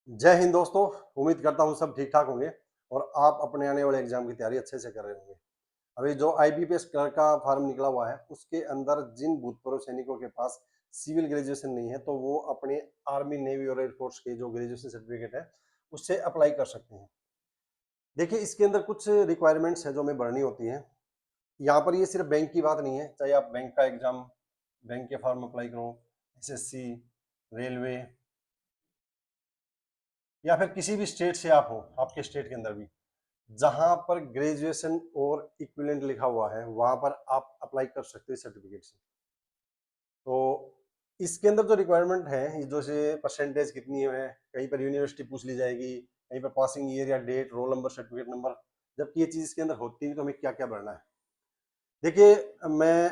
जय हिंद दोस्तों। उम्मीद करता हूँ सब ठीक ठाक होंगे और आप अपने आने वाले एग्जाम की तैयारी अच्छे से कर रहे होंगे। अभी जो आईबीपीएस क्लर्क का फॉर्म निकला हुआ है उसके अंदर जिन भूतपूर्व सैनिकों के पास सिविल ग्रेजुएशन नहीं है तो वो अपने आर्मी नेवी और एयरफोर्स के जो ग्रेजुएशन सर्टिफिकेट है उससे अप्लाई कर सकते हैं। देखिए इसके अंदर कुछ रिक्वायरमेंट्स है जो हमें भरनी होती है। यहाँ पर ये सिर्फ बैंक की बात नहीं है, चाहे आप बैंक का एग्जाम बैंक के फॉर्म अप्लाई करो, एसएससी, रेलवे या फिर किसी भी स्टेट से आप हो, आपके स्टेट के अंदर भी जहां पर ग्रेजुएशन और इक्विवेलेंट लिखा हुआ है वहां पर आप अप्लाई कर सकते हैं सर्टिफिकेट से। तो इसके अंदर जो रिक्वायरमेंट है ये जैसे परसेंटेज कितनी है, कहीं पर यूनिवर्सिटी पूछ ली जाएगी, कहीं पर पासिंग ईयर या date, roll number, certificate number. जबकि ये चीज इसके अंदर होती है तो हमें क्या क्या भरना है। देखिए मैं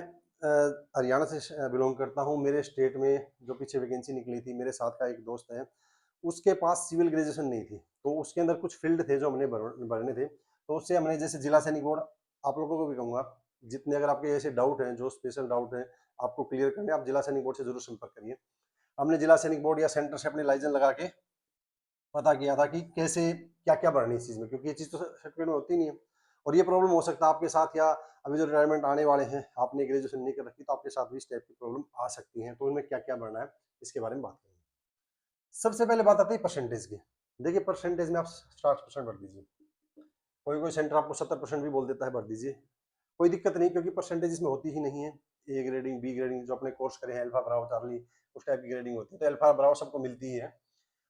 हरियाणा से बिलोंग करता हूँ। मेरे स्टेट में जो पीछे वैकेंसी निकली थी, मेरे साथ का एक दोस्त है, उसके पास सिविल ग्रेजुएशन नहीं थी, तो उसके अंदर कुछ फील्ड थे जो हमने भरने थे। तो उससे हमने जैसे जिला सैनिक बोर्ड, आप लोगों को भी कहूँगा, जितने अगर आपके ऐसे डाउट हैं, जो स्पेशल डाउट हैं आपको क्लियर करने, आप जिला सैनिक बोर्ड से जरूर संपर्क करिए। हमने जिला सैनिक बोर्ड या सेंटर से अपने लाइसेंस लगा के पता किया था कि कैसे क्या क्या भरनी है इस चीज़ में, क्योंकि ये चीज़ तो सर्टिफिकेट में होती नहीं है। और ये प्रॉब्लम हो सकता है आपके साथ, या अभी जो रिटायरमेंट आने वाले हैं, आपने ग्रेजुएशन नहीं कर रखी तो आपके साथ भी इस टाइप की प्रॉब्लम आ सकती है। तो उनमें क्या क्या भरना है इसके बारे में बात करेंगे। सबसे पहले बात आती है परसेंटेज की। देखिए परसेंटेज में आप 60% भर दीजिए। कोई कोई सेंटर आपको 70% भी बोल देता है, भर दीजिए, कोई दिक्कत नहीं, क्योंकि परसेंटेज इसमें होती ही नहीं है। ए ग्रेडिंग, बी ग्रेडिंग, जो अपने कोर्स करे हैं अल्फा ब्रावो चार्ली, उस टाइप की ग्रेडिंग होती है, तो अल्फा ब्रावो सबको मिलती ही है।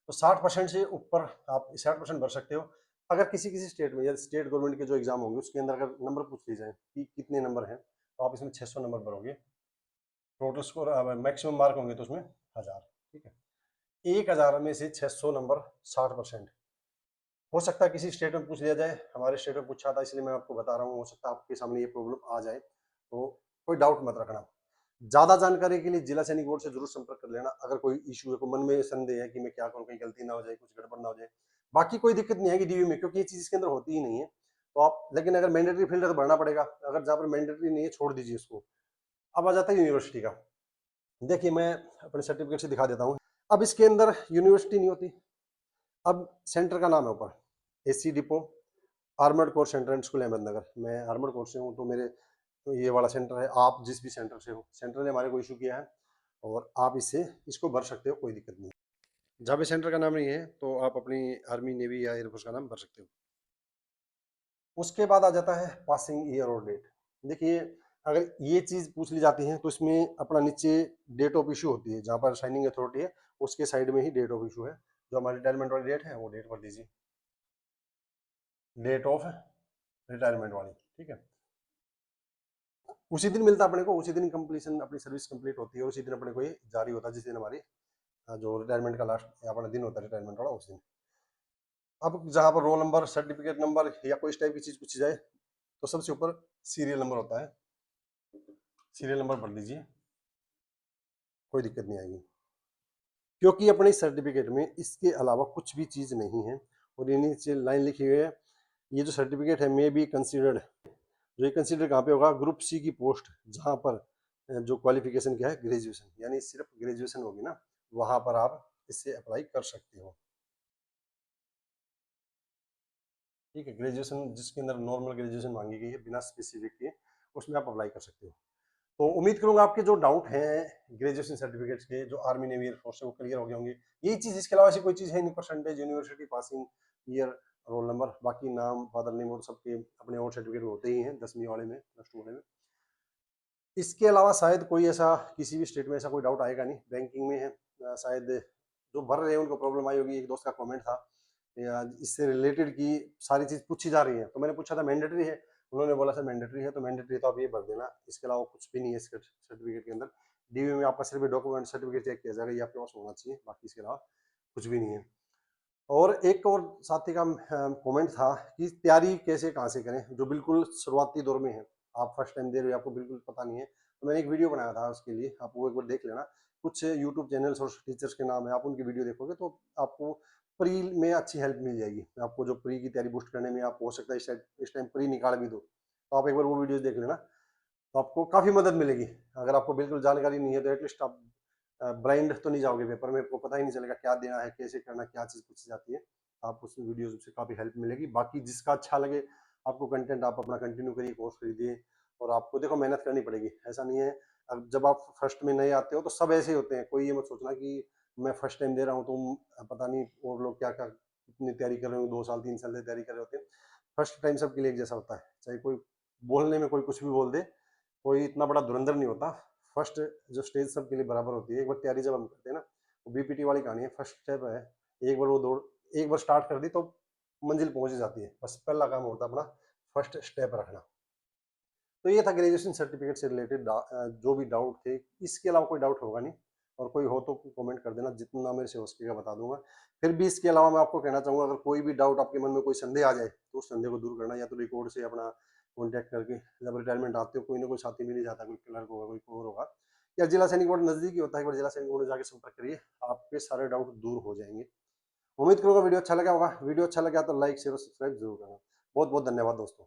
तो 60% से ऊपर आप 60% भर सकते हो। अगर किसी किसी स्टेट में या स्टेट गवर्नमेंट के जो एग्जाम होंगे उसके अंदर अगर नंबर पूछ ली जाए कि कितने नंबर हैं, तो आप इसमें 600 नंबर भरोगे। टोटल स्कोर मैक्सिमम मार्क होंगे तो उसमें 1000। ठीक है, 1000 में से 600 नंबर, 60%। हो सकता है किसी स्टेट में पूछ लिया जाए, हमारे स्टेट में पूछा था इसलिए मैं आपको बता रहा हूँ, हो सकता है आपके सामने ये प्रॉब्लम आ जाए, तो कोई डाउट मत रखना। ज्यादा जानकारी के लिए जिला सैनिक बोर्ड से जरूर संपर्क कर लेना। अगर कोई इशू है, कोई मन में संदेह है कि मैं क्या करूँ, कहीं गलती ना हो जाए, कुछ गड़बड़ ना हो जाए। बाकी कोई दिक्कत नहीं है कि डीयू में, क्योंकि ये चीज इसके अंदर होती ही नहीं है। तो आप, लेकिन अगर मैंडेटरी फील्ड है तो भरना पड़ेगा, अगर जहाँ पर मैंडेटरी नहीं है छोड़ दीजिए उसको। अब आ जाता है यूनिवर्सिटी का। देखिए मैं अपने सर्टिफिकेट से दिखा देता हूँ। अब इसके अंदर यूनिवर्सिटी नहीं होती। अब सेंटर का नाम है ऊपर, AC depot, armoured corps centre and school Ahmednagar. मैं आर्मर्ड कोर से हूँ तो मेरे तो ये वाला सेंटर है। आप जिस भी सेंटर से हो, सेंटर ने हमारे को इशू किया है और आप इससे इसको भर सकते हो, कोई दिक्कत नहीं। जहाँ भी सेंटर का नाम नहीं है तो आप अपनी आर्मी, नेवी या एयरफोर्स का नाम भर सकते हो। उसके बाद आ जाता है पासिंग ईयर और डेट। देखिए अगर ये चीज़ पूछ ली जाती है तो इसमें अपना नीचे डेट ऑफ इशू होती है, जहाँ पर साइनिंग अथॉरिटी है उसके साइड में ही डेट ऑफ इशू है। जो हमारी रिटायरमेंट वाली डेट है वो डेट भर दीजिए, डेट ऑफ रिटायरमेंट वाली। ठीक है, उसी दिन मिलता है अपने को, उसी दिन कंप्लीशन, अपनी सर्विस कंप्लीट होती है, उसी दिन अपने को ये जारी होता है, जिस दिन हमारी जो रिटायरमेंट का लास्ट अपना दिन होता है रिटायरमेंट वाला, उस दिन। अब जहाँ पर रोल नंबर, सर्टिफिकेट नंबर या कोई इस टाइप की चीज पूछी जाए तो सबसे ऊपर सीरियल नंबर होता है, सीरियल नंबर भर दीजिए, कोई दिक्कत नहीं आएगी। क्योंकि अपने सर्टिफिकेट में इसके अलावा कुछ भी चीज नहीं है। और ये नीचे लाइन लिखी हुई है, ये जो सर्टिफिकेट है मे बी कंसिडर्ड। जो ये कंसिडर कहाँ पे होगा, ग्रुप सी की पोस्ट, जहाँ पर जो क्वालिफिकेशन क्या है, ग्रेजुएशन, यानी सिर्फ ग्रेजुएशन होगी ना, वहां पर आप इससे अप्लाई कर सकते हो। ठीक है, ग्रेजुएशन जिसके अंदर नॉर्मल ग्रेजुएशन मांगी गई है बिना स्पेसिफिक के, उसमें आप अप्लाई कर सकते हो। तो उम्मीद करूंगा आपके जो डाउट हैं ग्रेजुएशन सर्टिफिकेट्स के, जो आर्मी नेवी एयरफोर्स से, वो क्लियर हो गए होंगे। यही चीज, इसके अलावा ऐसी कोई चीज है नहीं। Percentage, university, passing year, roll number, बाकी नाम, फादर नेम और सबके अपने और सर्टिफिकेट होते ही हैं 10वीं वाले में, +2 वाले में। इसके अलावा शायद कोई ऐसा किसी भी स्टेट में ऐसा कोई डाउट आएगा नहीं। बैंकिंग में है शायद जो भर रहे हैं उनको प्रॉब्लम आई होगी। एक दोस्त का कमेंट था या इससे रिलेटेड की सारी चीज पूछी जा रही है, तो मैंने पूछा था मैंडेटरी है, उन्होंने बोला सर मैंडेटरी है, तो मैंडेटरी तो आप ये भर देना, इसके अलावा कुछ भी नहीं है इसके सर्टिफिकेट के अंदर। डीवी में आपका सिर्फ डॉक्यूमेंट सर्टिफिकेट चेक किया जाएगा, ये आपके पास होना चाहिए, बाकी इसके अलावा कुछ भी नहीं है। और एक और साथी का कमेंट था कि तैयारी कैसे कहाँ से करें, जो बिल्कुल शुरुआती दौर में है, आप फर्स्ट टाइम दे रहे हो, आपको बिल्कुल पता नहीं है। तो मैंने एक वीडियो बनाया था उसके लिए, आप वो एक बार देख लेना। कुछ यूट्यूब चैनल्स और टीचर्स के नाम है, आप उनकी वीडियो देखोगे तो आपको प्री में अच्छी हेल्प मिल जाएगी। आपको जो प्री की तैयारी बूस्ट करने में, आप हो सकता है इस टाइम प्री निकाल भी दो, तो आप एक बार वो वीडियो देख लेना, तो आपको काफ़ी मदद मिलेगी। अगर आपको बिल्कुल जानकारी नहीं है तो एटलीस्ट आप ब्लाइंड तो नहीं जाओगे पेपर में, आपको पता ही नहीं चलेगा क्या देना है, कैसे करना, क्या चीज़ पूछी जाती है। आप उस वीडियोज़ से काफ़ी हेल्प मिलेगी। बाकी जिसका अच्छा लगे आपको कंटेंट, आप अपना कंटिन्यू करिए, कोर्स खरीदिए। और आपको देखो मेहनत करनी पड़ेगी, ऐसा नहीं है। अब जब आप फर्स्ट में नए आते हो तो सब ऐसे ही होते हैं, कोई ये मत सोचना कि मैं फर्स्ट टाइम दे रहा हूँ तो पता नहीं और लोग क्या क्या कितनी तैयारी कर रहे हो, 2 साल 3 साल से तैयारी कर रहे होते हैं। फर्स्ट टाइम सबके लिए एक जैसा होता है, चाहे कोई बोलने में कोई कुछ भी बोल दे, कोई इतना बड़ा धुरंधर नहीं होता। फर्स्ट जो स्टेज सबके लिए बराबर होती है। एक बार तैयारी जब हम करते हैं ना, वो बीपीटी वाली कहानी है, फर्स्ट स्टेप है। एक बार वो दौड़, एक बार स्टार्ट कर दी तो मंजिल पहुंच ही जाती है। बस पहला काम होता है अपना फर्स्ट स्टेप रखना। तो ये था ग्रेजुएशन सर्टिफिकेट से रिलेटेड जो भी डाउट थे। इसके अलावा कोई डाउट होगा नहीं, और कोई हो तो कमेंट कर देना, जितना मेरे से हो सकेगा बता दूंगा। फिर भी इसके अलावा मैं आपको कहना चाहूंगा, अगर कोई भी डाउट आपके मन में, कोई संदेह आ जाए, तो उस संदेह को दूर करना या तो रिकॉर्ड से अपना कॉन्टैक्ट करके, जब रिटायरमेंट आते हो कोई ना कोई साथी मिल ही जाता है, कोई क्लर्क होगा, कोई और होगा, या जिला सैनिक बोर्ड नजदीकी होता है, एक बार जिला सैनिक बोर्ड में जाके संपर्क करिए, आपके सारे डाउट दूर हो जाएंगे। उम्मीद करूंगा वीडियो अच्छा लगा होगा। वीडियो अच्छा लगा तो लाइक शेयर और सब्सक्राइब जरूर करना। बहुत बहुत धन्यवाद दोस्तों।